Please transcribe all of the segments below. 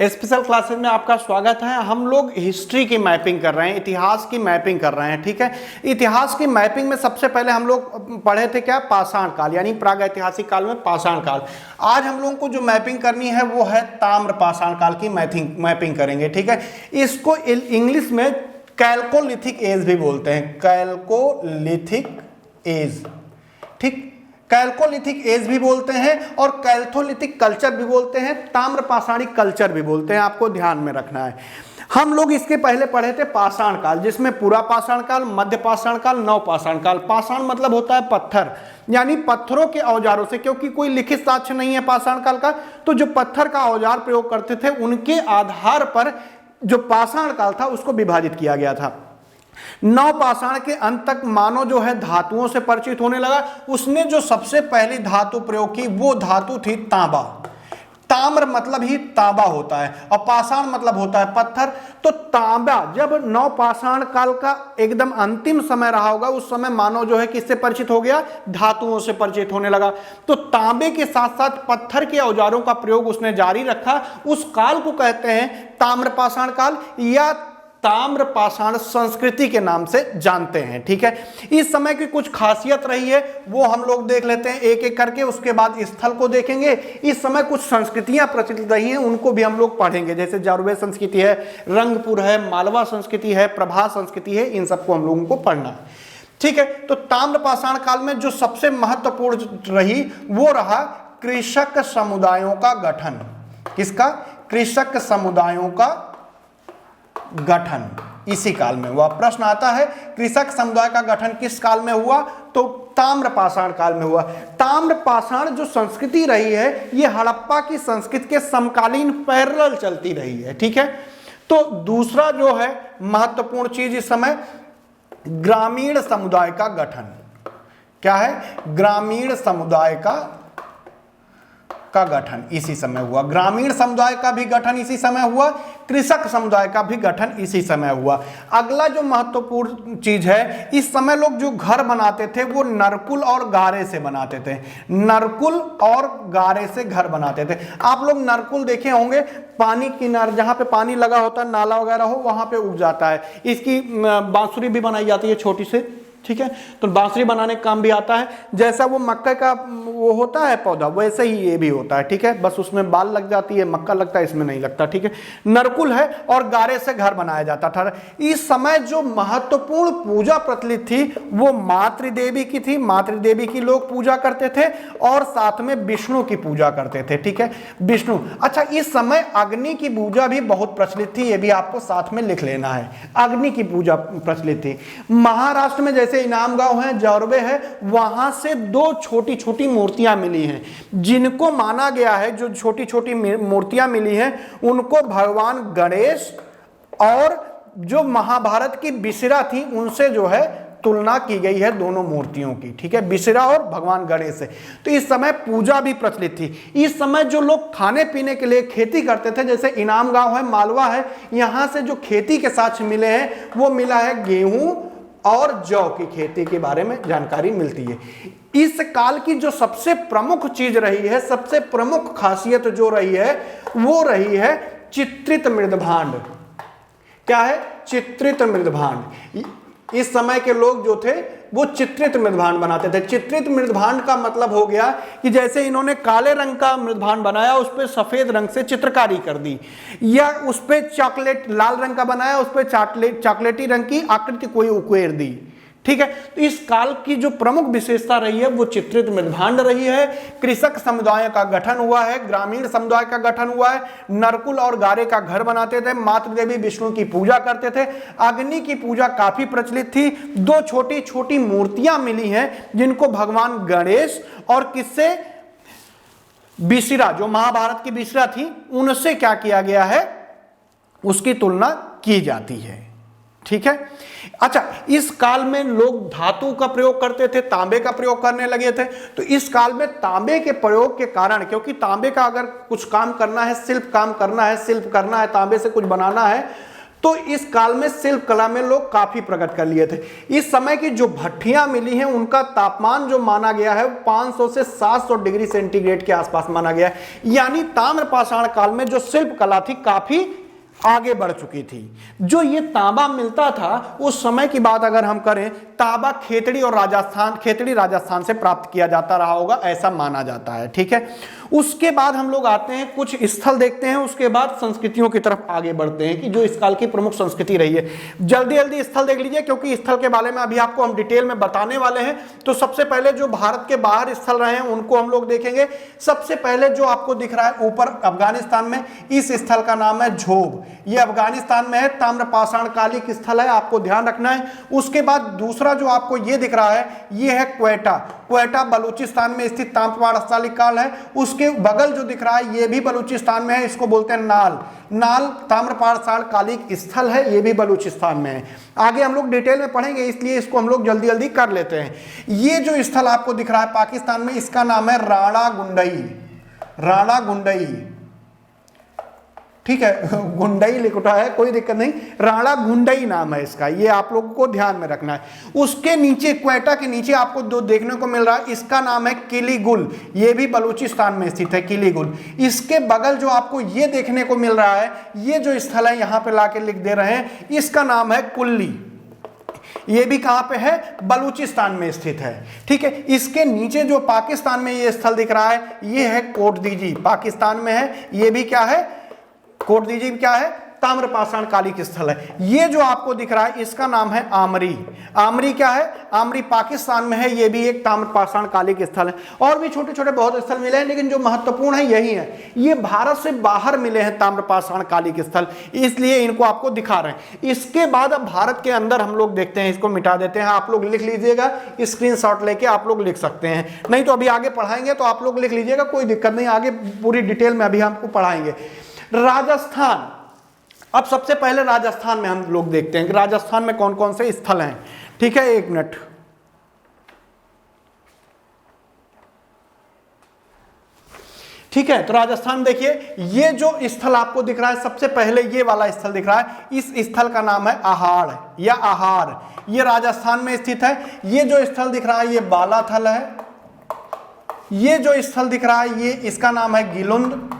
Special classes में आपका स्वागत है। हम लोग हिस्ट्री की मैपिंग कर रहे हैं, इतिहास की मैपिंग कर रहे हैं। ठीक है, इतिहास की मैपिंग में सबसे पहले हम लोग पढ़े थे क्या, पाषाण काल, यानी प्रागैतिहासिक काल में पाषाण काल। आज हम लोगों को जो मैपिंग करनी है वो है ताम्र पाषाण काल की मैपिंग करेंगे। ठीक है, इसको इंग्लिश में कैल्कोलिथिक एज भी बोलते हैं, कैल्कोलिथिक एज। ठीक, कैल्कोलिथिक एज भी बोलते हैं और कैल्थोलिथिक कल्चर भी बोलते हैं, ताम्र पाषाणिक कल्चर भी बोलते हैं। आपको ध्यान में रखना है। हम लोग इसके पहले पढ़े थे पाषाण काल, जिसमें पूरा पाषाण काल, मध्य पाषाण काल, नव पाषाण काल। पाषाण मतलब होता है पत्थर, यानी पत्थरों के औजारों से, क्योंकि कोई लिखित साक्ष्य नहीं है पाषाण काल का, तो जो पत्थर का औजार प्रयोग करते थे उनके आधार पर जो पाषाण काल था उसको विभाजित किया गया था। नव पाषाण के अंत तक मानव जो है धातुओं से परिचित होने लगा। उसने जो सबसे पहली धातु प्रयोग की वो धातु थी तांबा। ताम्र मतलब ही तांबा होता है और पाषाण मतलब होता है पत्थर। तो तांबा, जब नव पाषाण काल का एकदम अंतिम समय रहा होगा, उस समय मानव जो है किससे परिचित हो गया, धातुओं से परिचित होने लगा। तो तांबे के साथ साथ पत्थर के औजारों का प्रयोग उसने जारी रखा। उस काल को कहते हैं ताम्र पाषाण काल या ताम्र पाषाण संस्कृति के नाम से जानते हैं। ठीक है, इस समय की कुछ खासियत रही है वो हम लोग देख लेते हैं एक एक करके, उसके बाद स्थल को देखेंगे। इस समय कुछ संस्कृतियां प्रचलित रही हैं, उनको भी हम लोग पढ़ेंगे, जैसे जारवे संस्कृति है, रंगपुर है, मालवा संस्कृति है, प्रभा संस्कृति है, इन सबको हम लोगों को पढ़ना है। ठीक है, तो ताम्र पाषाण काल में जो सबसे महत्वपूर्ण रही वो रहा कृषक समुदायों का गठन। किसका? कृषक समुदायों का गठन इसी काल में हुआ। प्रश्न आता है कृषक समुदाय का गठन किस काल में हुआ, तो ताम्र पाषाण काल में हुआ। ताम्र पाषाण जो संस्कृति रही है ये हड़प्पा की संस्कृति के समकालीन पैरेलल चलती रही है। ठीक है, तो दूसरा जो है महत्वपूर्ण चीज इस समय ग्रामीण समुदाय का गठन। क्या है? ग्रामीण समुदाय का गठन इसी समय हुआ। ग्रामीण समुदाय का भी गठन इसी समय हुआ, कृषक समुदाय का भी गठन इसी समय हुआ। अगला जो महत्वपूर्ण चीज है, इस समय लोग जो घर बनाते थे वो नरकुल और गारे से बनाते थे। नरकुल और गारे से घर बनाते थे। आप लोग नरकुल देखे होंगे, पानी किनारे जहां पे पानी लगा होता है, नाला वगैरह हो, वहां पे उग जाता है। इसकी बांसुरी भी बनाई जाती है छोटी से। ठीक है, तो बांसुरी बनाने का काम भी आता है। जैसा वो मक्का का वो होता है पौधा, वैसे ही ये भी होता है। ठीक है, बस उसमें बाल लग जाती है, मक्का लगता है, इसमें नहीं लगता। ठीक है, नरकुल है और गारे से घर बनाया जाता था। इस समय जो महत्वपूर्ण पूजा प्रचलित थी वो मातृदेवी की थी। मातृदेवी की लोग पूजा करते थे और साथ में विष्णु की पूजा करते थे। ठीक है, विष्णु। अच्छा, इस समय अग्नि की पूजा भी बहुत प्रचलित थी, ये भी आपको साथ में लिख लेना है। अग्नि की पूजा प्रचलित थी। महाराष्ट्र में जैसे इनाम गांव है, जारवे है, वहां से दो छोटी छोटी मूर्तियां मिली हैं, जिनको माना गया है, जो छोटी छोटी मूर्तियां मिली हैं उनको भगवान गणेश और जो महाभारत की बिसरा थी उनसे जो है तुलना की गई है दोनों मूर्तियों की। ठीक है, बिसरा और भगवान गणेश से। तो इस समय पूजा भी प्रचलित थी। इस समय जो लोग खाने पीने के लिए खेती करते थे, जैसे इनाम गांव है, मालवा है, यहां से जो खेती के साक्ष्य मिले हैं वो मिला है गेहूं और जौ की खेती के बारे में जानकारी मिलती है। इस काल की जो सबसे प्रमुख चीज रही है, सबसे प्रमुख खासियत जो रही है वो रही है चित्रित मृदभांड। क्या है? चित्रित मृदभांड। इस समय के लोग जो थे वो चित्रित मृदभांड बनाते थे। चित्रित मृदभांड का मतलब हो गया कि जैसे इन्होंने काले रंग का मृदभांड बनाया, उस पर सफेद रंग से चित्रकारी कर दी, या उस पर चॉकलेट लाल रंग का बनाया, उस पर चॉकलेटी रंग की आकृति कोई उकेर दी। ठीक है, तो इस काल की जो प्रमुख विशेषता रही है वो चित्रित मृदभांड रही है। कृषक समुदाय का गठन हुआ है, ग्रामीण समुदाय का गठन हुआ है, नरकुल और गारे का घर बनाते थे, मातृदेवी विष्णु की पूजा करते थे, अग्नि की पूजा काफी प्रचलित थी। दो छोटी छोटी मूर्तियां मिली हैं जिनको भगवान गणेश और किससे, बिसरा, जो महाभारत की बिसरा थी, उनसे क्या किया गया है, उसकी तुलना की जाती है। ठीक है, अच्छा, इस काल में लोग धातु का प्रयोग करते थे, तांबे का प्रयोग करने लगे थे। तो इस काल में तांबे के प्रयोग के कारण, क्योंकि तांबे का अगर कुछ काम करना है, शिल्प काम करना है, शिल्प करना है, तांबे से कुछ बनाना है, तो इस काल में शिल्प कला में लोग काफी प्रगति कर लिए थे। इस समय की जो भट्टियां मिली हैं उनका तापमान जो माना गया है 500 से 700 डिग्री सेंटीग्रेड के आसपास माना गया है, यानी ताम्रपाषाण काल में जो शिल्प कला थी काफी आगे बढ़ चुकी थी। जो ये तांबा मिलता था उस समय की बात अगर हम करें, तांबा खेतड़ी और राजस्थान से प्राप्त किया जाता रहा होगा, ऐसा माना जाता है। ठीक है, उसके बाद हम लोग आते हैं, कुछ स्थल देखते हैं, उसके बाद संस्कृतियों की तरफ आगे बढ़ते हैं कि जो इस काल की प्रमुख संस्कृति रही है। जल्दी जल्दी स्थल देख लीजिए, क्योंकि स्थल के बारे में अभी आपको हम डिटेल में बताने वाले हैं। तो सबसे पहले जो भारत के बाहर स्थल रहे हैं उनको हम लोग देखेंगे। सबसे पहले जो आपको दिख रहा है ऊपर अफगानिस्तान में, इस स्थल का नाम है झोब। ये अफगानिस्तान में है, ताम्रपाषाण कालिक स्थल है, आपको ध्यान रखना है। उसके बाद दूसरा जो आपको ये दिख रहा है ये है क्वेटा। क्वेटा बलूचिस्तान में स्थित ताम्रपाषाण काल है। उसके बगल जो दिख रहा है ये भी बलूचिस्तान में है, इसको बोलते हैं नाल। नाल ताम्रपाषाण कालिक स्थल है, ये भी बलूचिस्तान में है। आगे हम लोग डिटेल में पढ़ेंगे, इसलिए इसको हम लोग जल्दी जल्दी कर लेते हैं। ये जो स्थल आपको दिख रहा है पाकिस्तान में, इसका नाम है राणा गुंडई। राणा गुंडई, ठीक है, गुंडई लिखा है, कोई दिक्कत नहीं, राणा गुंडई नाम है इसका, ये आप लोगों को ध्यान में रखना है। उसके नीचे क्वेटा के नीचे आपको दो देखने को मिल रहा है, इसका नाम है किलीगुल, ये भी बलूचिस्तान में स्थित है किलीगुल। इसके बगल जो आपको ये देखने को मिल रहा है, ये जो स्थल है यहां पे लाके लिख दे रहे हैं, इसका नाम है कुल्ली। ये भी कहां पे है? बलूचिस्तान में स्थित है। ठीक है, इसके नीचे जो पाकिस्तान में ये स्थल दिख रहा है ये है कोटदीजी, पाकिस्तान में है। ये भी क्या है? कोटदीजी क्या है? ताम्रपाषाण कालिक स्थल है। ये जो आपको दिख रहा है इसका नाम है आमरी। आमरी क्या है? आमरी पाकिस्तान में है, ये भी एक ताम्रपाषाण कालिक स्थल है। और भी छोटे छोटे बहुत स्थल मिले हैं, लेकिन जो महत्वपूर्ण है यही है। ये भारत से बाहर मिले हैं ताम्रपाषाण कालिक स्थल, इसलिए इनको आपको दिखा रहे हैं। इसके बाद अब भारत के अंदर हम लोग देखते हैं, इसको मिटा देते हैं, आप लोग लिख लीजिएगा, स्क्रीनशॉट लेके आप लोग लिख सकते हैं, नहीं तो अभी आगे पढ़ाएंगे तो आप लोग लिख लीजिएगा, कोई दिक्कत नहीं, आगे पूरी डिटेल में अभी हमको पढ़ाएंगे। राजस्थान, अब सबसे पहले राजस्थान में हम लोग देखते हैं कि राजस्थान में कौन कौन से स्थल हैं। ठीक है, एक मिनट। ठीक है, तो राजस्थान देखिए, ये जो स्थल आपको दिख रहा है, सबसे पहले ये वाला स्थल दिख रहा है, इस स्थल का नाम है आहाड़ या आहार। ये राजस्थान में स्थित है। ये जो स्थल दिख रहा है ये बालाथल है। ये जो स्थल दिख रहा है ये इसका नाम है गिलुंद।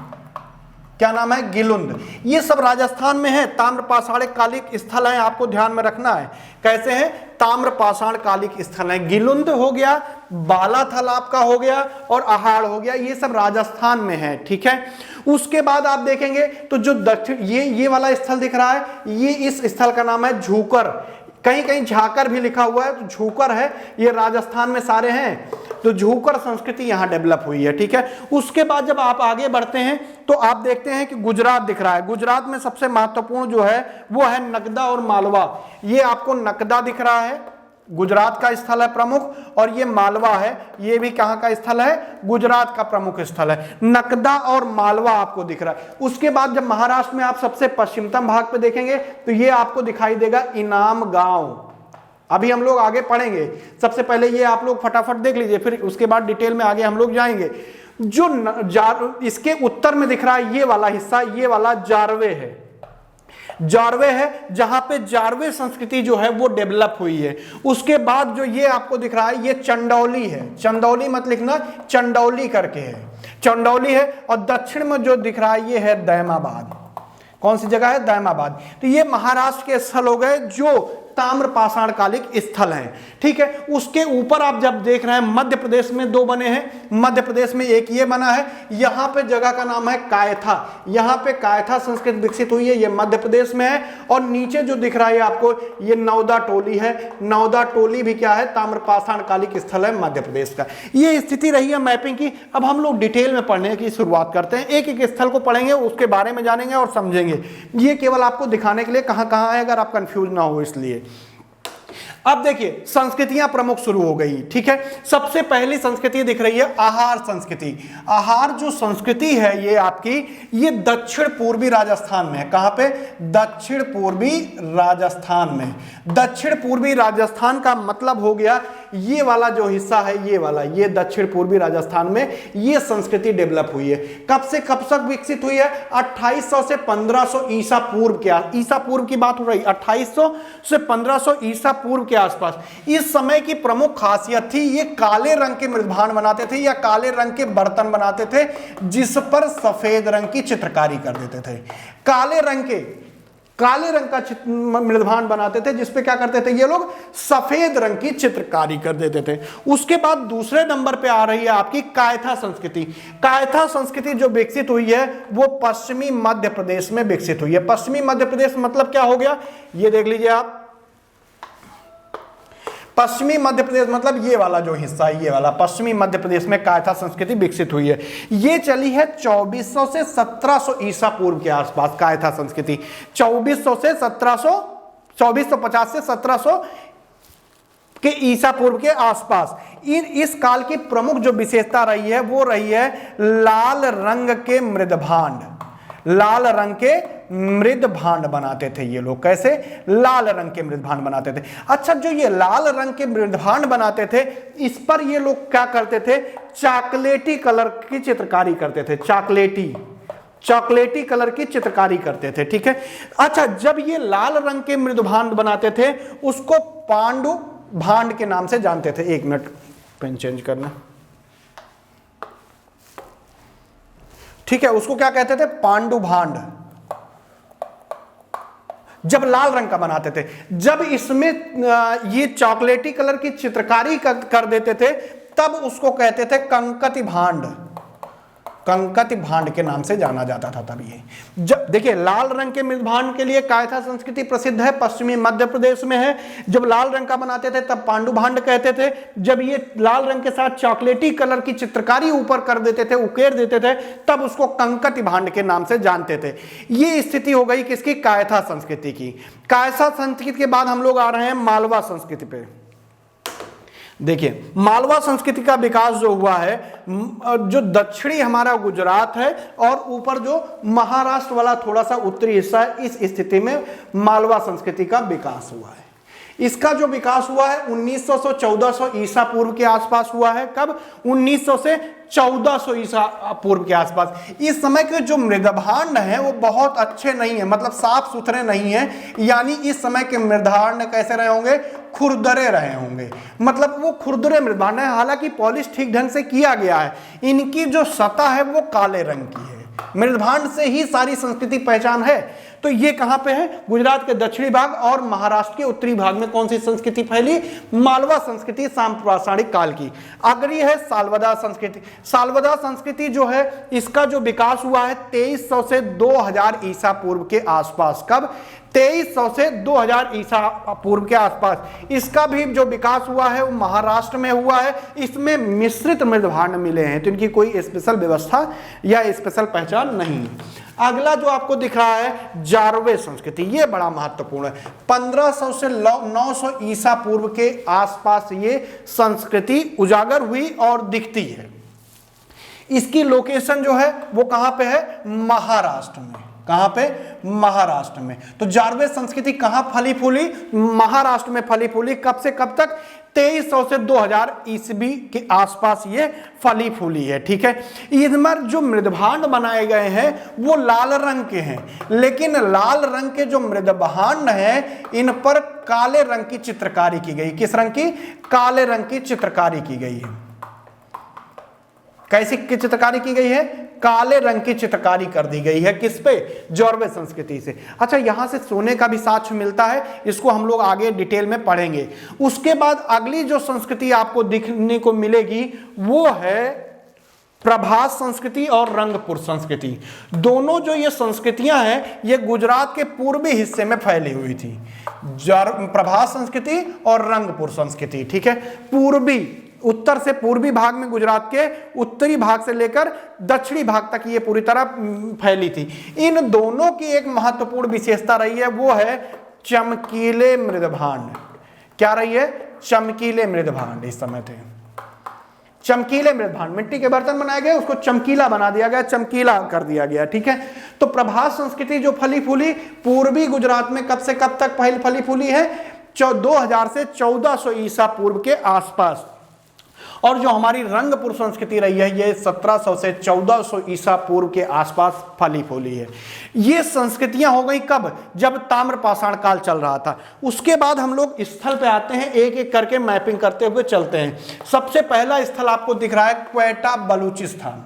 क्या नाम है? गिलुंद। ये सब राजस्थान में है, ताम्रपाषाण कालिक स्थल है, आपको ध्यान में रखना है। कैसे हैं? ताम्रपाषाण कालिक स्थल है। गिलुंद हो गया, बालाथल आपका हो गया और आहाड़ हो गया, ये सब राजस्थान में है। ठीक है, उसके बाद आप देखेंगे तो जो दक्षिण ये वाला स्थल दिख रहा है, ये इस स्थल का नाम है झूकर। कहीं कहीं झाकर भी लिखा हुआ है, तो झूकर है, ये राजस्थान में सारे हैं। तो झूकर संस्कृति यहां डेवलप हुई है। ठीक है, उसके बाद जब आप आगे बढ़ते हैं तो आप देखते हैं कि गुजरात दिख रहा है। गुजरात में सबसे महत्वपूर्ण जो है वो है नकदा और मालवा। ये आपको नकदा दिख रहा है, गुजरात का स्थल है प्रमुख, और ये मालवा है, ये भी कहां का स्थल है? गुजरात का प्रमुख स्थल है। नकदा और मालवा आपको दिख रहा है। उसके बाद जब महाराष्ट्र में आप सबसे पश्चिमतम भाग पे देखेंगे तो ये आपको दिखाई देगा इनाम गांव। अभी हम लोग आगे पढ़ेंगे, सबसे पहले ये आप लोग फटाफट देख लीजिए, फिर उसके बाद डिटेल में आगे हम लोग जाएंगे। जो इसके उत्तर में दिख रहा है ये वाला हिस्सा, ये वाला जारवे है। जारवे है, जहां पे जारवे संस्कृति जो है वो डेवलप हुई है। उसके बाद जो ये आपको दिख रहा है ये चंदौली है। चंदौली मत लिखना, चंदौली करके है, चंदौली है। और दक्षिण में जो दिख रहा है ये है दैमाबाद। कौन सी जगह है? दैमाबाद। तो ये महाराष्ट्र के स्थल हो गए जो ताम्रपाषाण कालिक स्थल हैं। ठीक है, उसके ऊपर आप जब देख रहे हैं मध्य प्रदेश में दो बने हैं। मध्य प्रदेश में एक ये बना है, यहां पे जगह का नाम है कायथा। यहां पे कायथा संस्कृति विकसित हुई है, ये मध्य प्रदेश में है। और नीचे जो दिख रहा है आपको ये नौदा टोली है। नौदा टोली भी क्या है? ताम्रपाषाण कालिक स्थल है मध्य प्रदेश का। ये स्थिति रही है मैपिंग की। अब हम लोग डिटेल में पढ़ने की शुरुआत करते हैं, एक एक स्थल को पढ़ेंगे, उसके बारे में जानेंगे और समझेंगे। ये केवल आपको दिखाने के लिए कहां कहां है, अगर आप कंफ्यूज ना हो इसलिए। अब देखिए संस्कृतियां प्रमुख शुरू हो गई, ठीक है। सबसे पहली संस्कृति दिख रही है आहार संस्कृति। आहार जो संस्कृति है ये आपकी, ये दक्षिण पूर्वी राजस्थान में है। कहां पे? दक्षिण पूर्वी राजस्थान में। दक्षिण पूर्वी राजस्थान का मतलब हो गया ये वाला जो हिस्सा है, ये वाला, ये दक्षिण पूर्वी राजस्थान में ये संस्कृति डेवलप हुई है। कब से कब तक विकसित हुई है? 2800 से 1500 ईसा पूर्व के, ईसा पूर्व की बात हो रही, 2800 से 1500 ईसा पूर्व के आसपास। इस समय की प्रमुख खासियत थी ये काले रंग के मृदभांड बनाते थे या काले रंग के बर्तन बनाते थे जिस पर सफेद रंग की चित्रकारी कर देते थे। काले रंग का मृदभांड बनाते थे जिसपे क्या करते थे ये लोग? सफेद रंग की चित्रकारी कर देते थे। उसके बाद दूसरे नंबर पे आ रही है आपकी कायथा संस्कृति। कायथा संस्कृति जो विकसित हुई है वो पश्चिमी मध्य प्रदेश में विकसित हुई है। पश्चिमी मध्य प्रदेश मतलब क्या हो गया? ये देख लीजिए आप, पश्चिमी मध्य प्रदेश मतलब ये वाला जो हिस्सा है, ये वाला पश्चिमी मध्य प्रदेश में कायथा संस्कृति विकसित हुई है। ये चली है 2400 से 1700 ईसा पूर्व के आसपास। कायथा संस्कृति 2450 से 1700 के ईसा पूर्व के आसपास। इस काल की प्रमुख जो विशेषता रही है वो रही है लाल रंग के मृदभांड। लाल रंग के मृदभांड बनाते थे ये लोग। कैसे? लाल रंग के मृदभांड बनाते थे। अच्छा, जो ये लाल रंग के मृदभांड बनाते थे इस पर ये लोग क्या करते थे? चॉकलेटी कलर की चित्रकारी करते थे। चॉकलेटी कलर की चित्रकारी करते थे, ठीक है। अच्छा, जब ये लाल रंग के मृदभांड बनाते थे उसको पांडु भांड के नाम से जानते थे। एक मिनट, पेन चेंज करना, ठीक है। उसको क्या कहते थे? पांडु भांड। जब लाल रंग का बनाते थे, जब इसमें ये चॉकलेटी कलर की चित्रकारी कर देते थे तब उसको कहते थे कंकति भांड। कंकति भांड के नाम से जाना जाता था तब ये। जब देखिए लाल रंग के मृदभांड के लिए कायथा संस्कृति प्रसिद्ध है, पश्चिमी मध्य प्रदेश में है। जब लाल रंग का बनाते थे तब पांडु भांड कहते थे। जब ये लाल रंग के साथ चॉकलेटी कलर की चित्रकारी ऊपर कर देते थे, उकेर देते थे, तब उसको कंकति भांड के नाम से जानते थे। ये स्थिति हो गई किसकी? कायथा संस्कृति की। कायथा संस्कृति के बाद हम लोग आ रहे हैं मालवा संस्कृति पे। देखिए मालवा संस्कृति का विकास जो हुआ है, जो दक्षिणी हमारा गुजरात है और ऊपर जो महाराष्ट्र वाला थोड़ा सा उत्तरी हिस्सा है, इस स्थिति में मालवा संस्कृति का विकास हुआ है। इसका जो विकास हुआ है 1900 से 1400 ईसा पूर्व के आसपास हुआ है। कब? 1900 से 1400 ईसा पूर्व के आसपास। इस समय के जो मृदभांड हैं वो बहुत अच्छे नहीं है, मतलब साफ सुथरे नहीं है। यानी इस समय के मृदभांड कैसे रहे होंगे? खुरदरे रहे होंगे, मतलब वो खुरदरे मृदभांड है। हालांकि पॉलिश ठीक ढंग से किया गया है, इनकी जो सतह है वो काले रंग की है। मृदभांड से ही सारी संस्कृति पहचान है। तो ये कहां पे है? गुजरात के दक्षिणी भाग और महाराष्ट्र के उत्तरी भाग में कौन सी संस्कृति फैली? मालवा संस्कृति सांप्रसारिक काल की। अगली है सालवदा संस्कृति। सालवदा संस्कृति जो है इसका जो विकास हुआ है 2300 से 2000 ईसा पूर्व के आसपास। कब? 2300 से 2000 ईसा पूर्व के आसपास। इसका भी जो विकास हुआ है वो महाराष्ट्र में हुआ है। इसमें मिश्रित मृदभांड मिले हैं, तो इनकी कोई स्पेशल व्यवस्था या स्पेशल पहचान नहीं है। अगला जो आपको दिख रहा है जारवे संस्कृति, ये बड़ा महत्वपूर्ण है। 1500 से 900 ईसा पूर्व के आसपास ये संस्कृति उजागर हुई और दिखती है। इसकी लोकेशन जो है वो कहां पे है? महाराष्ट्र में। कहां पे? महाराष्ट्र में। तो जारवे संस्कृति कहां फली फूली? महाराष्ट्र में फली फूली। कब से कब तक? 2300 से 2000 ईस्वी के आसपास ये फली फूली है, ठीक है। इनमें जो मृदभांड बनाए गए हैं वो लाल रंग के हैं, लेकिन लाल रंग के जो मृदभांड हैं इन पर काले रंग की चित्रकारी की गई। किस रंग की? काले रंग की चित्रकारी की गई है। कैसी की चित्रकारी की गई है? काले रंग की चित्रकारी कर दी गई है। किस पे? जारवे संस्कृति से। अच्छा, यहां से सोने का भी साक्ष्य मिलता है, इसको हम लोग आगे डिटेल में पढ़ेंगे। उसके बाद अगली जो संस्कृति आपको दिखने को मिलेगी वो है प्रभास संस्कृति और रंगपुर संस्कृति। दोनों जो ये संस्कृतियां हैं ये गुजरात के पूर्वी हिस्से में फैली हुई थी। प्रभास संस्कृति और रंगपुर संस्कृति, ठीक है। पूर्वी, उत्तर से पूर्वी भाग में गुजरात के उत्तरी भाग से लेकर दक्षिणी भाग तक ये पूरी तरह फैली थी। इन दोनों की एक महत्वपूर्ण विशेषता रही है, वो है चमकीले मृदभांड। क्या रही है? चमकीले मृदभांड इस समय थे। चमकीले मृदभांड, मिट्टी के बर्तन बनाए गए, उसको चमकीला बना दिया गया, चमकीला कर दिया गया। ठीक है, तो प्रभात संस्कृति जो फली फूली पूर्वी गुजरात में कब से कब तक फली फूली है? 2000 से 1400 ईसा पूर्व के आसपास। और जो हमारी रंगपुर संस्कृति रही है ये 1700 से 1400 ईसा पूर्व के आसपास फली फूली है। ये संस्कृतियां हो गई कब? जब ताम्रपाषाण काल चल रहा था। उसके बाद हम लोग स्थल पे आते हैं, एक एक करके मैपिंग करते हुए चलते हैं। सबसे पहला स्थल आपको दिख रहा है क्वेटा बलूचिस्तान।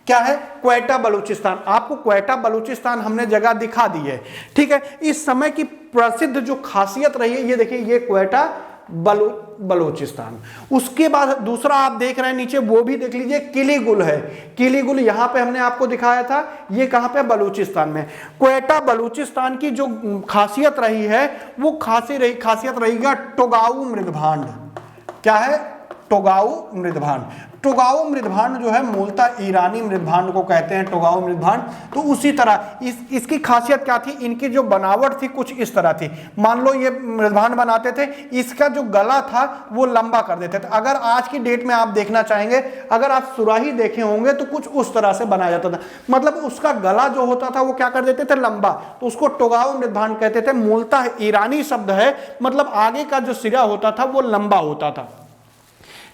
क्या है? क्वेटा बलूचिस्तान। आपको क्वेटा बलूचिस्तान हमने जगह दिखा दी है। ठीक है, इस समय की प्रसिद्ध जो खासियत रही है, ये देखिए, ये क्वेटा बलूचिस्तान। उसके बाद दूसरा आप देख रहे हैं नीचे, वो भी देख लीजिए, किलीगुल है। किलीगुल यहां पे हमने आपको दिखाया था, ये कहां पे? बलूचिस्तान में। क्वेटा बलूचिस्तान की जो खासियत रही है वो खासियत रहेगा टोगाऊ मृदभांड। क्या है? टोगाऊ मृदभांड। टोगाऊ मृदभांड जो है मूलतः ईरानी मृदभांड को कहते हैं, टोगाऊ मृदभांड। तो उसी तरह इसकी खासियत क्या थी? इनकी जो बनावट थी कुछ इस तरह थी। मान लो ये मृदभांड बनाते थे, इसका जो गला था वो लंबा कर देते थे। अगर आज की डेट में आप देखना चाहेंगे, अगर आप सुराही देखे होंगे तो कुछ उस तरह से बनाया जाता था, मतलब उसका गला जो होता था वो क्या कर देते थे? लंबा। तो उसको टोगाऊ मृदभांड कहते थे। मूलतः ईरानी शब्द है, मतलब आगे का जो सिरा होता था वो लंबा होता था।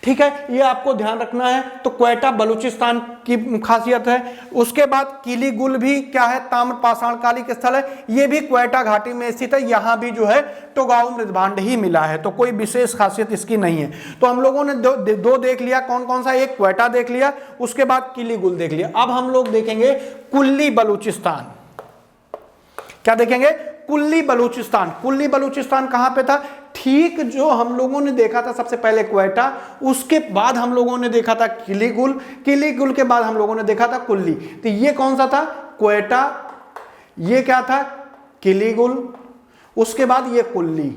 ठीक है, ये आपको ध्यान रखना है। तो क्वेटा बलूचिस्तान की खासियत है। उसके बाद किलीगुल भी क्या है? ताम्रपाषाण कालिक स्थल है, ये भी क्वेटा घाटी में स्थित है। यहां भी जो है टोगाऊ मृदभांड ही मिला है, तो कोई विशेष खासियत इसकी नहीं है। तो हम लोगों ने दो देख लिया, कौन कौन सा? एक क्वेटा देख लिया, उसके बाद किलीगुल देख लिया। अब हम लोग देखेंगे कुल्ली बलूचिस्तान। क्या देखेंगे? कुल्ली बलूचिस्तान। कुल्ली बलूचिस्तान कहां पे था? ठीक जो हम लोगों ने देखा था सबसे पहले क्वेटा, उसके बाद हम लोगों ने देखा था किलीगुल, किलीगुल के बाद हम लोगों ने देखा था कुल्ली। तो ये कौन सा था? क्वेटा। ये क्या था? किलीगुल। उसके बाद ये कुल्ली।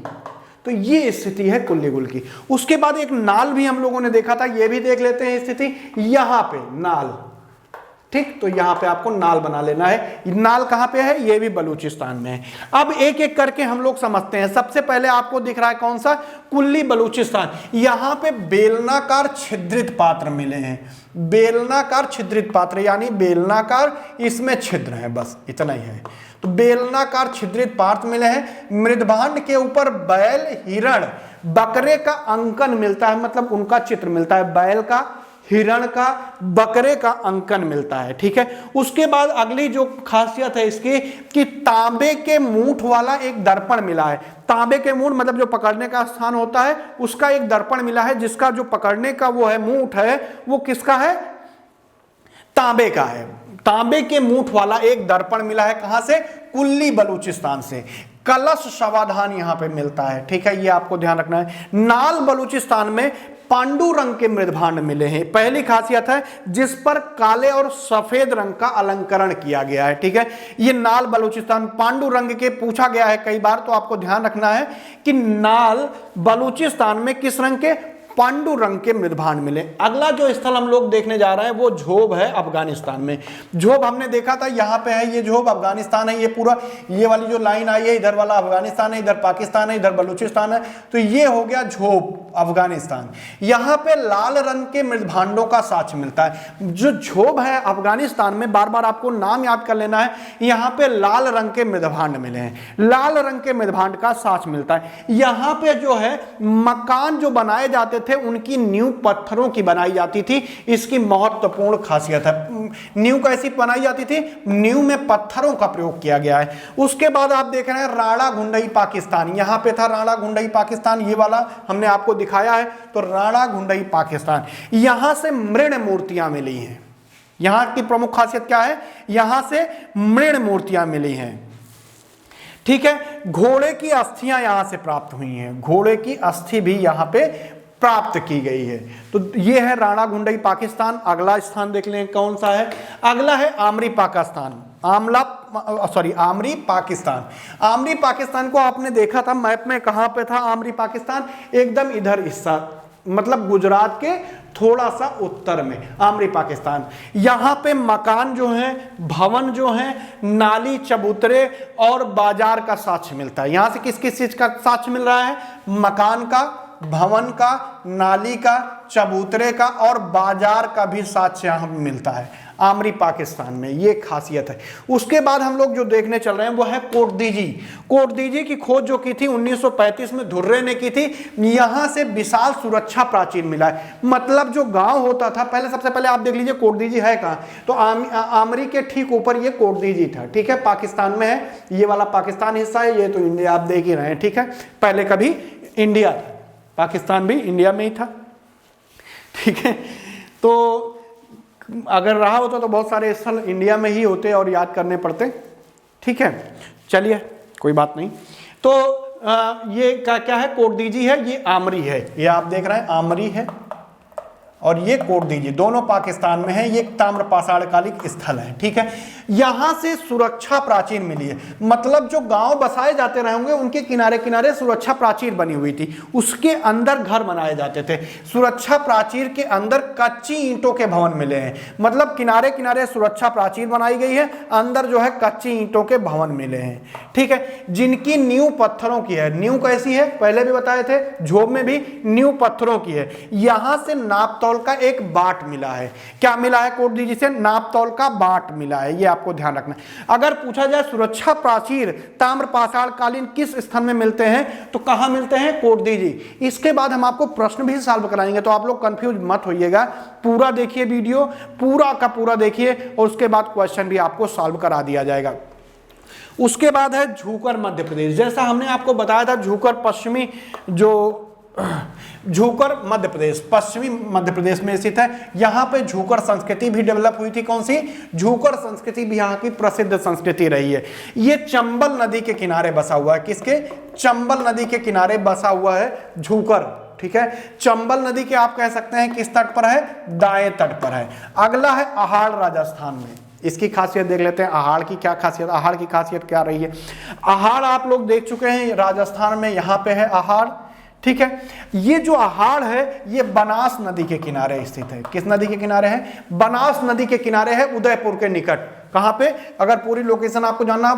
तो ये स्थिति है कुल्लीगुल की। उसके बाद एक नाल भी हम लोगों ने देखा था, ये भी देख लेते हैं स्थिति। यहां पे नाल, ठीक, तो यहां पे आपको नाल बना लेना है। नाल कहां पे है? ये भी बलूचिस्तान में है। अब एक एक करके हम लोग समझते हैं। सबसे पहले आपको दिख रहा है कौन सा? कुल्ली बलूचिस्तान। यहां पे बेलनाकार छिद्रित पात्र मिले हैं। बेलनाकार छिद्रित पात्र यानी बेलनाकार, इसमें छिद्र है, बस इतना ही है। तो बेलनाकार छिद्रित पात्र मिले हैं। मृदभांड के ऊपर बैल, हिरण, बकरे का अंकन मिलता है, मतलब उनका चित्र मिलता है। बैल का, हिरण का, बकरे का अंकन मिलता है। ठीक है, उसके बाद अगली जो खासियत है इसकी कि तांबे के मूठ वाला एक दर्पण मिला है। तांबे के मूठ मतलब जो पकड़ने का स्थान होता है उसका एक दर्पण मिला है, जिसका जो पकड़ने का वो है मूठ है वो किसका है? तांबे का है। तांबे के मूठ वाला एक दर्पण मिला है। कहां से? कुल्ली बलूचिस्तान से। कलश समाधान यहां पे मिलता है। ठीक है, ये आपको ध्यान रखना है। नाल बलूचिस्तान में पांडु रंग के मृदभांड मिले हैं। पहली खासियत है जिस पर काले और सफेद रंग का अलंकरण किया गया है। ठीक है, ये नाल बलूचिस्तान पांडु रंग के पूछा गया है कई बार, तो आपको ध्यान रखना है कि नाल बलूचिस्तान में किस रंग के? पांडु रंग के मृदभांड मिले। अगला जो स्थल हम लोग देखने जा रहे हैं वो झोब है अफगानिस्तान में। झोब हमने देखा था, यहाँ पे है, ये झोब अफगानिस्तान है। ये पूरा ये वाली जो लाइन आई है, इधर वाला अफगानिस्तान है, इधर पाकिस्तान है, इधर बलूचिस्तान है। तो ये हो गया झोब अफगानिस्तान। यहाँ पे लाल रंग के मृदभांडों का साक्ष्य मिलता है। जो झोब है अफगानिस्तान में, बार बार आपको नाम याद कर लेना है, यहाँ पे लाल रंग के मृदभांड मिले हैं। लाल रंग के मृदभांड का साक्ष्य मिलता है। यहाँ पे जो है मकान जो बनाए जाते थे उनकी नींव पत्थरों की बनाई जाती थी। इसकी महत्वपूर्ण खासियत है। नींव कैसी बनाई जाती थी? नींव में पत्थरों का प्रयोग किया गया है। उसके बाद आप देख रहे हैं राणा गुंडई पाकिस्तान। यहां पे था राणा गुंडई पाकिस्तान, ये वाला हमने आपको दिखाया है। तो राणा गुंडई पाकिस्तान, यहां से मृण मूर्तियां मिली हैं। यहां की प्रमुख खासियत क्या है? यहां से मृण मूर्तियां मिली हैं। ठीक है, घोड़े की अस्थियां यहां से प्राप्त हुई हैं। घोड़े की अस्थि भी यहां पे प्राप्त की गई है। तो ये है राणा गुंडई पाकिस्तान। अगला स्थान देख लें कौन सा है? अगला है आमरी पाकिस्तान। आमरी पाकिस्तान। आमरी पाकिस्तान को आपने देखा था मैप में, कहां पे था आमरी पाकिस्तान? एकदम इधर हिस्सा मतलब गुजरात के थोड़ा सा उत्तर में, आमरी पाकिस्तान। यहां पे मकान जो है, भवन जो है, नाली, चबूतरे और बाजार का साक्ष्य मिलता है। यहां से किस किस चीज का साक्ष्य मिल रहा है? मकान का, भवन का, नाली का, चबूतरे का और बाजार का भी साक्ष्य यहां मिलता है आमरी पाकिस्तान में। ये खासियत है। उसके बाद हम लोग जो देखने चल रहे हैं वो है कोटदीजी। कोटदीजी की खोज जो की थी 1935 में धुर्रे ने की थी। यहां से विशाल सुरक्षा प्राचीर मिला है। मतलब जो गांव होता था पहले, सबसे पहले आप देख लीजिए कोटदीजी है कहां, तो आमरी के ठीक ऊपर ये कोटदीजी था। ठीक है, पाकिस्तान में है। ये वाला पाकिस्तान हिस्सा है, ये तो इंडिया आप देख ही रहे हैं। ठीक है, पहले कभी इंडिया था, पाकिस्तान भी इंडिया में ही था। ठीक है, तो अगर रहा होता तो बहुत सारे स्थल इंडिया में ही होते और याद करने पड़ते। ठीक है, चलिए कोई बात नहीं। तो ये क्या है? कोटदीजी है, ये आमरी है। ये आप देख रहे हैं आमरी है और ये कोटदीजी, दोनों पाकिस्तान में है। ये ताम्रपाषाण कालिक स्थल है। ठीक है, यहां से सुरक्षा प्राचीर मिली है। मतलब जो गांव बसाए जाते रहे होंगे उनके किनारे किनारे सुरक्षा प्राचीर बनी हुई थी, उसके अंदर घर बनाए जाते थे। सुरक्षा प्राचीर के अंदर कच्ची ईंटों के भवन मिले हैं। मतलब किनारे किनारे सुरक्षा प्राचीर बनाई गई है, अंदर जो है कच्ची ईंटों के भवन मिले हैं। ठीक है, जिनकी नींव पत्थरों की है। नींव कैसी है? पहले भी बताए थे, झोब में भी नींव पत्थरों की है। यहां से नापतौल का एक बाट मिला है। क्या मिला है? कोटदीजी से नापतौल का बाट मिला है। ये आपको ध्यान रखना। अगर पूछा जाए सुरक्षा प्राचीर ताम्रपाषाण कालीन किस स्थान में मिलते हैं, तो कहां मिलते हैं? कोटदीजी। इसके बाद हम आपको प्रश्न भी सॉल्व कराएंगे, तो आप लोग कंफ्यूज मत होइएगा। पूरा देखिए वीडियो, पूरा का पूरा देखिए और उसके बाद क्वेश्चन भी आपको सॉल्व करा दिया जाएगा। उसके बाद है झूकर मध्य प्रदेश। जैसा हमने आपको बताया था, झूकर पश्चिमी जो झूकर मध्य प्रदेश, पश्चिमी मध्य प्रदेश में स्थित है। यहां पे झूकर संस्कृति भी डेवलप हुई थी। कौन सी? झूकर संस्कृति भी यहां की प्रसिद्ध संस्कृति रही है। ये चंबल नदी के किनारे बसा हुआ है। किसके? चंबल नदी के किनारे बसा हुआ है झूकर। ठीक है, चंबल नदी के आप कह सकते हैं किस तट पर है? दाएं तट पर है। अगला है अहाड़, राजस्थान में। इसकी खासियत देख लेते हैं। अहाड़ की क्या खासियत, अहाड़ की खासियत क्या रही है? अहाड़ आप लोग देख चुके हैं, राजस्थान में यहां पे है अहाड़। ठीक है, ये जो अहाड़ है ये बनास नदी के किनारे स्थित है। किस नदी के किनारे है? बनास नदी के किनारे है, उदयपुर के निकट। कहां पे? अगर पूरी लोकेशन आपको जानना,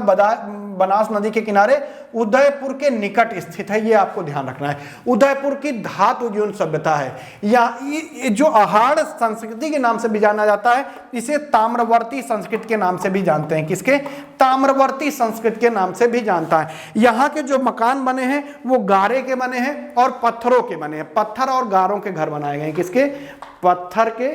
बनास नदी के किनारे उदयपुर के निकट स्थित है। ये आपको ध्यान रखना है। उदयपुर की धातु युग सभ्यता है। ये जो अहाड़ संस्कृति के नाम से भी जाना जाता है, इसे ताम्रवर्ती संस्कृति के नाम से भी जानते हैं। किसके? ताम्रवर्ती संस्कृति के नाम से भी जानता है। यहाँ के जो मकान बने हैं वो गारे के बने हैं और पत्थरों के बने हैं। पत्थर और गारों के घर बनाए गए हैं। किसके? पत्थर के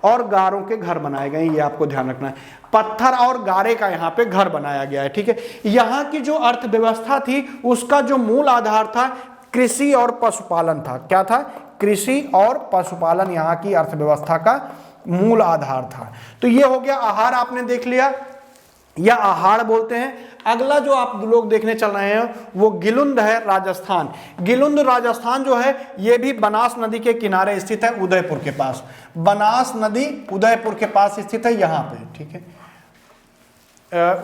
और गारों के घर बनाए गए। ये आपको ध्यान रखना है। पत्थर और गारे का यहाँ पे घर बनाया गया है। ठीक है, यहाँ की जो अर्थव्यवस्था थी उसका जो मूल आधार था कृषि और पशुपालन था। क्या था? कृषि और पशुपालन यहाँ की अर्थव्यवस्था का मूल आधार था। तो ये हो गया आहार, आपने देख लिया, या आहाड़ बोलते हैं। अगला जो आप लोग देखने चल रहे हैं वो गिलुंद है, राजस्थान। गिलुंद राजस्थान जो है ये भी बनास नदी के किनारे स्थित है, उदयपुर के पास। बनास नदी उदयपुर के पास स्थित है यहाँ पे। ठीक है,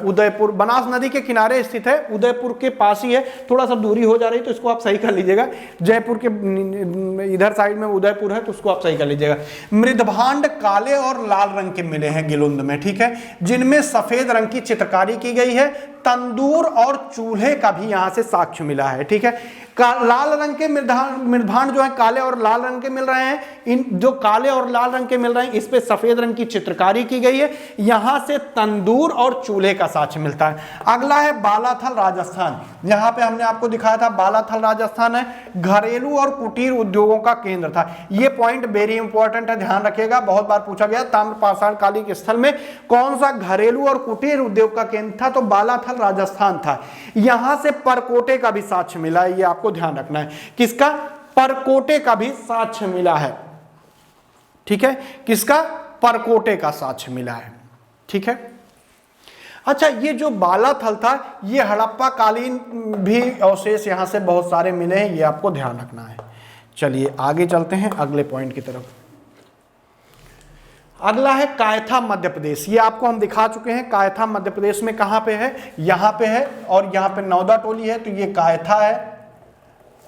उदयपुर बनास नदी के किनारे स्थित है, उदयपुर के पास ही है। थोड़ा सा दूरी हो जा रही तो इसको आप सही कर लीजिएगा। जयपुर के इधर साइड में उदयपुर है तो उसको आप सही कर लीजिएगा। मृदभांड काले और लाल रंग के मिले हैं गिलुंद में। ठीक है, जिनमें सफेद रंग की चित्रकारी की गई है। तंदूर और चूल्हे का भी यहां से साक्ष्य मिला है। ठीक है, लाल रंग के मृदभांड जो है काले और लाल रंग के मिल रहे हैं। इन जो काले और लाल रंग के मिल रहे हैं इस पे सफेद रंग की चित्रकारी की गई है। यहां से तंदूर और चूल्हे का साक्ष्य मिलता है। अगला है बालाथल, राजस्थान। यहां पे हमने आपको दिखाया था बालाथल राजस्थान है, घरेलू और कुटीर उद्योगों का केंद्र था। ये पॉइंट वेरी इंपॉर्टेंट है, ध्यान रखिएगा, बहुत बार पूछा गया। ताम्रपाषाण कालिक स्थल में कौन सा घरेलू और कुटीर उद्योग का केंद्र था? तो बालाथल राजस्थान था। यहां से परकोटे का भी साक्ष्य मिला है। ये आपको ध्यान रखना है। किसका? परकोटे का भी साक्ष्य मिला है। ठीक है, किसका? परकोटे का साक्ष्य मिला है। ठीक है, अच्छा, ये जो बालाथल था ये हड़प्पा कालीन भी अवशेष यहां से बहुत सारे मिले हैं। ये आपको ध्यान रखना है। चलिए आगे चलते हैं अगले पॉइंट की तरफ। अगला है कायथा, मध्य प्रदेश। ये आपको हम दिखा चुके हैं। कायथा मध्य प्रदेश में कहां पे है? यहां पे है और यहां पे नौदा टोली है, तो ये कायथा है।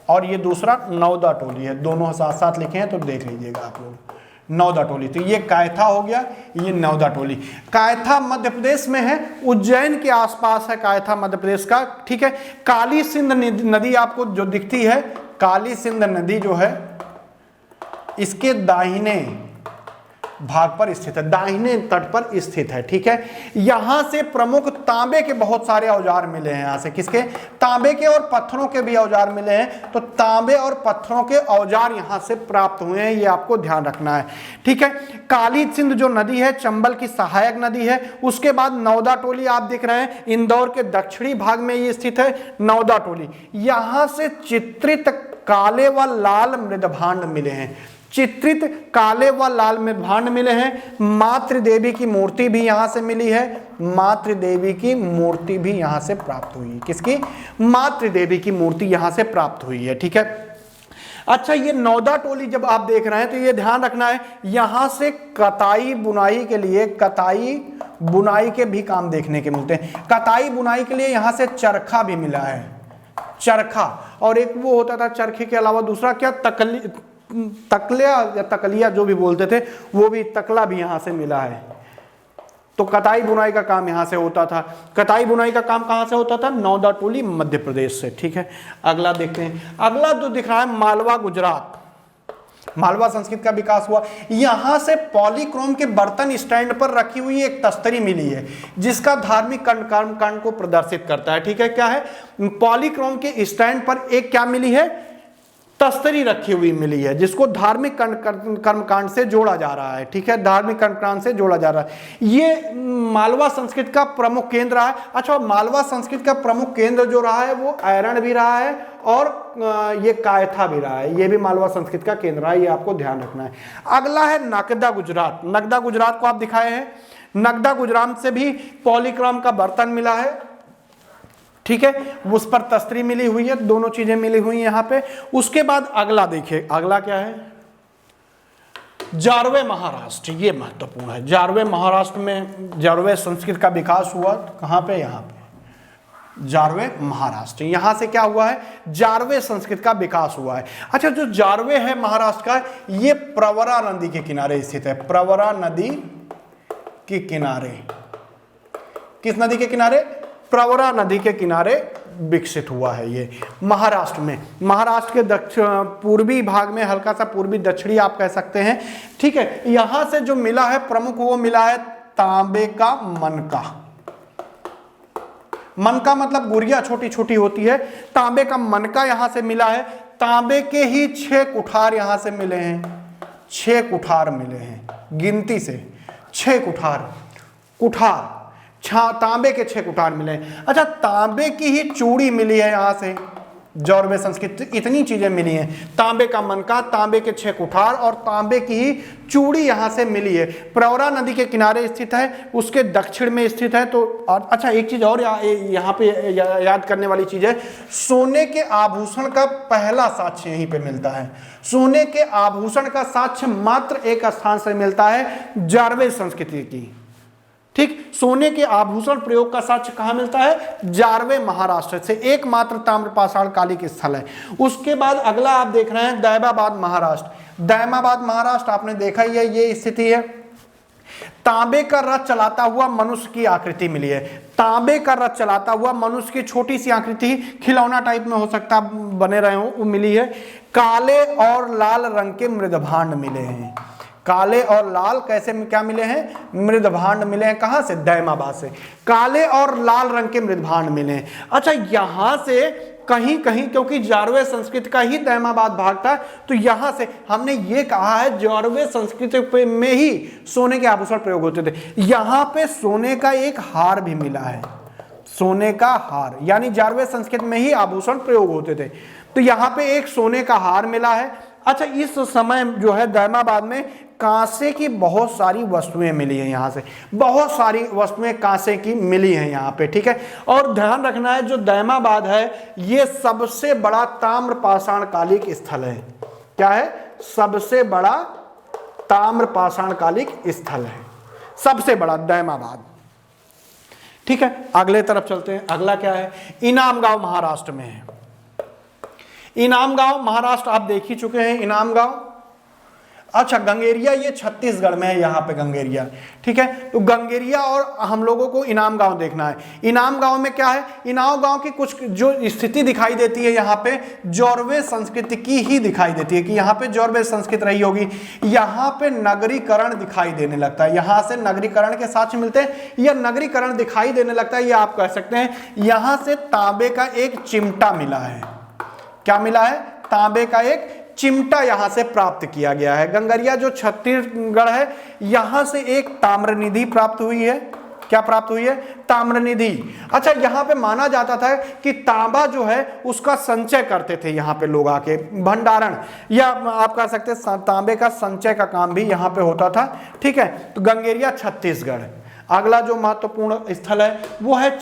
और ये दूसरा नौदा टोली है, दोनों साथ साथ लिखे हैं तो देख लीजिएगा आप लोग, नौदा टोली। तो ये कायथा हो गया, ये नौदा टोली। कायथा मध्य प्रदेश में है, उज्जैन के आसपास है कायथा मध्य प्रदेश का, ठीक है। काली सिंध नदी आपको जो दिखती है, काली सिंध नदी जो है इसके दाहिने भाग पर स्थित है, दाहिने तट पर स्थित है, ठीक है। यहां से प्रमुख तांबे के बहुत सारे औजार मिले हैं, यहां से किसके, तांबे के और पत्थरों के भी औजार मिले हैं। तो तांबे और पत्थरों के औजार यहां से प्राप्त हुए हैं, ये आपको ध्यान रखना है, ठीक है। काली सिंध जो नदी है चंबल की सहायक नदी है। उसके बाद नौदा टोली आप देख रहे हैं, इंदौर के दक्षिणी भाग में ये स्थित है नौदा टोली। यहां से चित्रित काले व लाल मृदभांड मिले हैं, चित्रित काले व लाल मृदभांड मिले हैं। मातृ देवी की मूर्ति भी यहां से मिली है, मातृ देवी की मूर्ति भी यहां से प्राप्त हुई है। किसकी, मातृ देवी की मूर्ति यहां से प्राप्त हुई है, ठीक है। अच्छा, ये नौदा टोली जब आप देख रहे हैं तो ये ध्यान रखना है, यहां से कताई बुनाई के लिए, कताई बुनाई के भी काम देखने के मिलते हैं। कताई बुनाई के लिए यहां से चरखा भी मिला है, चरखा, और एक वो होता था चरखे के अलावा दूसरा क्या, तकलिया या तकलिया जो भी बोलते थे, वो भी, तकला भी यहां से मिला है। तो कताई बुनाई का काम यहां से होता था। कताई बुनाई का काम कहां से होता था, नौदा टोली मध्य प्रदेश से, ठीक है। अगला देखते हैं, अगला जो दिख रहा है मालवा गुजरात। मालवा संस्कृति का विकास हुआ, यहां से पॉलीक्रोम के बर्तन स्टैंड पर रखी हुई एक तस्तरी मिली है जिसका धार्मिक कर्मकांड को प्रदर्शित करता है, ठीक है। क्या है, पॉलीक्रोम के स्टैंड पर एक क्या मिली है, तस्तरी रखी हुई मिली है जिसको धार्मिक कर्मकांड से जोड़ा जा रहा है, ठीक है, धार्मिक कर्मकांड से जोड़ा जा रहा है। ये मालवा संस्कृति का प्रमुख केंद्र है। अच्छा, मालवा संस्कृति का प्रमुख केंद्र जो रहा है वो ऐरण भी रहा है और ये कायथा भी रहा है, ये भी मालवा संस्कृति का केंद्र है, ये आपको ध्यान रखना है। अगला है नगदा गुजरात। नगदा गुजरात को आप दिखाए हैं, नगदा गुजरात से भी पॉलीक्रोम का बर्तन मिला है, ठीक है, उस पर तस्तरी मिली हुई है, दोनों चीजें मिली हुई हैं यहां पे। उसके बाद अगला देखिए, अगला क्या है, जारवे महाराष्ट्र। ये महत्वपूर्ण है, जारवे महाराष्ट्र में जारवे संस्कृति का विकास हुआ, कहां पे, यहां पे जारवे महाराष्ट्र। यहां से क्या हुआ है, जारवे संस्कृति का विकास हुआ है। अच्छा, जो जारवे है महाराष्ट्र का, ये प्रवरा नदी के किनारे स्थित है, प्रवरा नदी के किनारे, किस नदी के किनारे, प्रवरा नदी के किनारे विकसित हुआ है ये महाराष्ट्र में। महाराष्ट्र के दक्षिण पूर्वी भाग में, हल्का सा पूर्वी दक्षिणी आप कह सकते हैं, ठीक है। यहां से जो मिला है प्रमुख, वो मिला है तांबे का मनका। मनका मतलब गुड़िया छोटी छोटी होती है, तांबे का मनका यहां से मिला है। तांबे के ही 6 कुठार यहां से मिले हैं, 6 कुठार मिले हैं, गिनती से 6 कुठार, कुठार तांबे के 6 कुठार मिले। अच्छा, तांबे की ही चूड़ी मिली है यहां से, जारवे संस्कृति, इतनी चीजें मिली हैं, तांबे का मनका, तांबे के 6 कुठार और तांबे की ही चूड़ी यहां से मिली है। प्रवरा नदी के किनारे स्थित है, उसके दक्षिण में स्थित है। तो अच्छा, एक चीज और यहाँ पे याद करने वाली चीज है, सोने के आभूषण का पहला साक्ष्य यहीं पे मिलता है। सोने के आभूषण का साक्ष्य मात्र एक स्थान से मिलता है, जारवे संस्कृति की, ठीक। सोने के आभूषण प्रयोग का साक्ष्य कहां मिलता है, जारवे महाराष्ट्र से, एकमात्र ताम्रपाषाण कालिक स्थल है। उसके बाद अगला आप देख रहे हैं दैमाबाद महाराष्ट्र। दैमाबाद महाराष्ट्र आपने देखा ही है, ये स्थिति है। तांबे का रथ चलाता हुआ मनुष्य की आकृति मिली है, तांबे का रथ चलाता हुआ मनुष्य की छोटी सी आकृति, खिलौना टाइप में हो सकता बने रहे हो, वो मिली है। काले और लाल रंग के मृदभांड मिले हैं, काले और लाल कैसे क्या मिले हैं, मृदभांड मिले हैं, कहां से, दैमाबाद से। काले और लाल रंग के मृदभांड मिले हैं। अच्छा, यहां से कहीं कहीं, क्योंकि जारवे संस्कृति का ही दैमाबाद भाग था, तो यहां से हमने ये कहा है जारवे संस्कृति में ही सोने के आभूषण प्रयोग होते थे। यहां पे सोने का एक हार भी मिला है, सोने का हार, यानी जारवे संस्कृति में ही आभूषण प्रयोग होते थे। तो यहां पे एक सोने का हार मिला है। अच्छा, इस समय जो है दैमाबाद में कांसे की बहुत सारी वस्तुएं मिली हैं, यहां से बहुत सारी वस्तुएं कांसे की मिली हैं यहां पे, ठीक है। और ध्यान रखना है, जो दैमाबाद है ये सबसे बड़ा ताम्रपाषाण कालिक स्थल है। क्या है, सबसे बड़ा ताम्रपाषाण कालिक स्थल है, सबसे बड़ा दैमाबाद, ठीक है। अगले तरफ चलते हैं, अगला क्या है, इनाम गांव महाराष्ट्र में है। इनाम गांव महाराष्ट्र आप देख ही चुके हैं, इनाम गांव। अच्छा, गंगेरिया ये छत्तीसगढ़ में है, यहाँ पे गंगेरिया, ठीक है। तो गंगेरिया और हम लोगों को इनाम गांव देखना है। इनाम गांव में क्या है, इनाम गांव की कुछ जो स्थिति दिखाई देती है, यहाँ पे जौरवे संस्कृति की ही दिखाई देती है कि यहाँ पे जौरवे संस्कृति रही होगी। यहाँ पे नगरीकरण दिखाई देने लगता है, यहाँ से नगरीकरण के साक्ष्य मिलते हैं, या नगरीकरण दिखाई देने लगता है, ये आप कह सकते हैं। यहाँ से तांबे का एक चिमटा मिला है, क्या मिला है, तांबे का एक चिमटा यहां से प्राप्त किया गया है। गंगरिया जो छत्तीसगढ़ है, यहां से एक ताम्रनिधि प्राप्त हुई है, क्या प्राप्त हुई है, ताम्रनिधि। अच्छा, यहां पे माना जाता था कि तांबा जो है उसका संचय करते थे यहां पे लोग आके, भंडारण, या आप कह सकते हैं तांबे का संचय का काम भी यहां पे होता था, ठीक है। तो गंगेरिया छत्तीसगढ़। अगला जो महत्वपूर्ण स्थल है वो है